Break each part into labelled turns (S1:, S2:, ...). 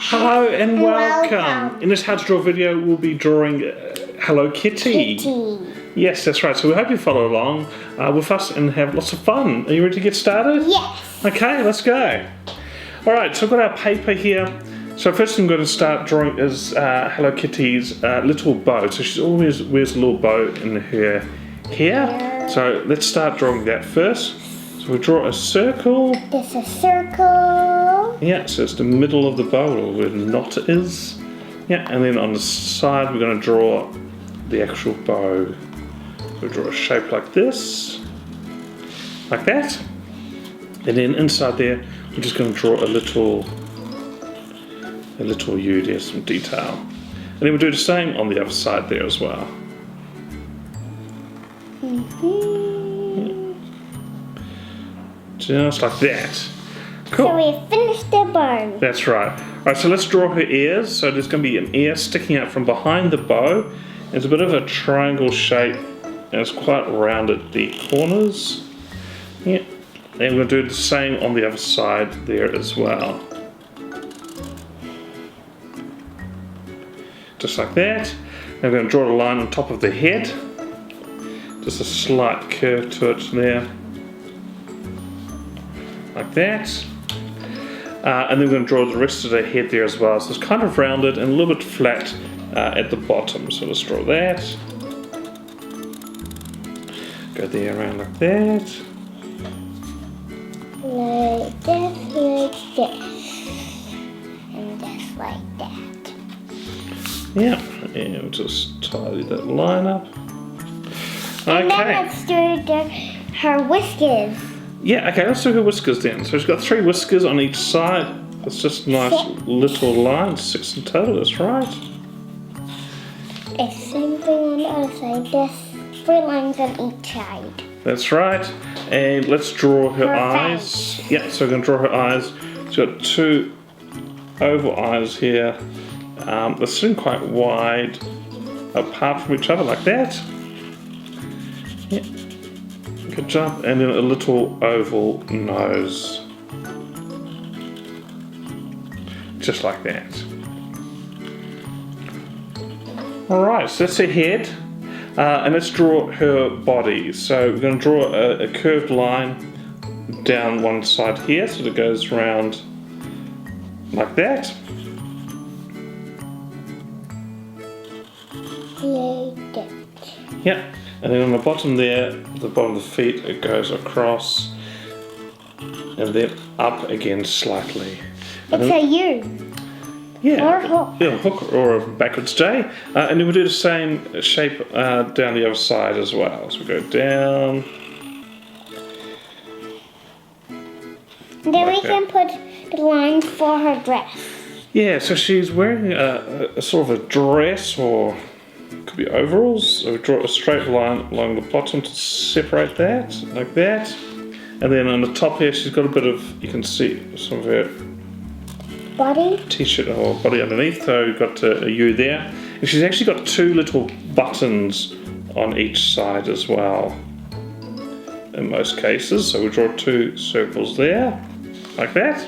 S1: Hello and welcome. In this How to Draw video, we'll be drawing Hello Kitty. Yes, that's right. So we hope you follow along with us and have lots of fun. Are you ready to get started?
S2: Yes.
S1: Okay, let's go. All right, so I've got our paper here. So first thing I'm going to start drawing is Hello Kitty's little bow. So she always wears a little bow in her hair. So let's start drawing that first. So we draw a circle.
S2: There's a circle.
S1: Yeah, so it's the middle of the bow, where the knot is. Yeah, and then on the side we're going to draw the actual bow. So we draw a shape like this, like that. And then inside there, we're just going to draw a little U there, some detail. And then we'll do the same on the other side there as well. Just like that. Cool.
S2: So we finished the bow.
S1: That's right. Alright, so let's draw her ears. So there's going to be an ear sticking out from behind the bow. It's a bit of a triangle shape and it's quite round at the corners. Yeah. And we're going to do the same on the other side there as well. Just like that. And we're going to draw a line on top of the head. Just a slight curve to it there. Like that. And then we're going to draw the rest of the head there as well. So it's kind of rounded and a little bit flat at the bottom. So let's draw that. Go there around like that.
S2: Like this. And just like that.
S1: Yeah, and we'll just tidy that line up.
S2: And then
S1: Okay.
S2: let's do her whiskers.
S1: Yeah, okay, let's do her whiskers then. So she's got 3 whiskers on each side. It's just nice little lines, 6 in total, that's right.
S2: It's same thing on the other side. There's 3 lines on each side.
S1: That's right. And let's draw her
S2: Her
S1: eyes. Yeah, so we're going to draw her eyes. She's got 2 oval eyes here. They're sitting quite wide apart from each other like that. Yeah. Good job. And then a little oval nose. Just like that. Alright, so that's her head. And let's draw her body. So we're going to draw a curved line down one side here. So it goes round like that.
S2: Like that.
S1: Yeah. And then on the bottom there, the bottom of the feet, it goes across and then up again slightly. And
S2: It's
S1: then,
S2: a U.
S1: yeah,
S2: Or a hook.
S1: Yeah, a hook or a backwards J. And then we'll do the same shape down the other side as well. So we go down.
S2: And then we
S1: Okay.
S2: can put the lines for her dress.
S1: Yeah, so she's wearing a sort of a dress or could be overalls. So we draw a straight line along the bottom to separate that, like that. And then on the top here, she's got a bit of, you can see some of her
S2: Body.
S1: t-shirt or body underneath, so you've got a U there. And she's actually got 2 little buttons on each side as well, in most cases. So we draw 2 circles there, like that.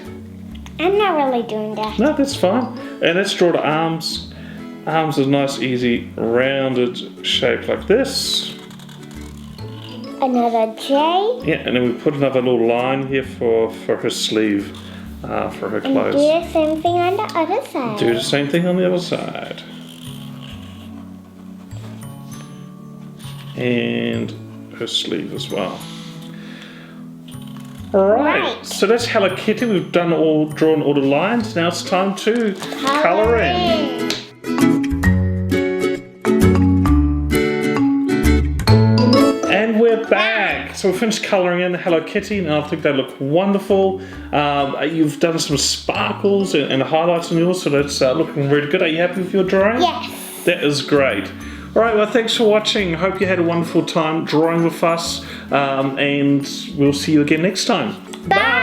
S2: I'm not really doing that.
S1: No, that's fine. And let's draw the arms. Arms is a nice, easy, rounded shape like this.
S2: Another J.
S1: Yeah, and then we put another little line here for her sleeve, for her
S2: And do
S1: clothes.
S2: the same thing on the other side.
S1: Do the same thing on the other side. And her sleeve as well. Alright,
S2: Right.
S1: so that's Hello Kitty. We've drawn all the lines. Now it's time to colour in. And we're back. So we finished colouring in Hello Kitty, and I think they look wonderful. You've done some sparkles and highlights on yours, so that's looking really good. Are you happy with your drawing?
S2: Yes.
S1: That is great. All right, well, thanks for watching. Hope you had a wonderful time drawing with us, and we'll see you again next time.
S2: Bye.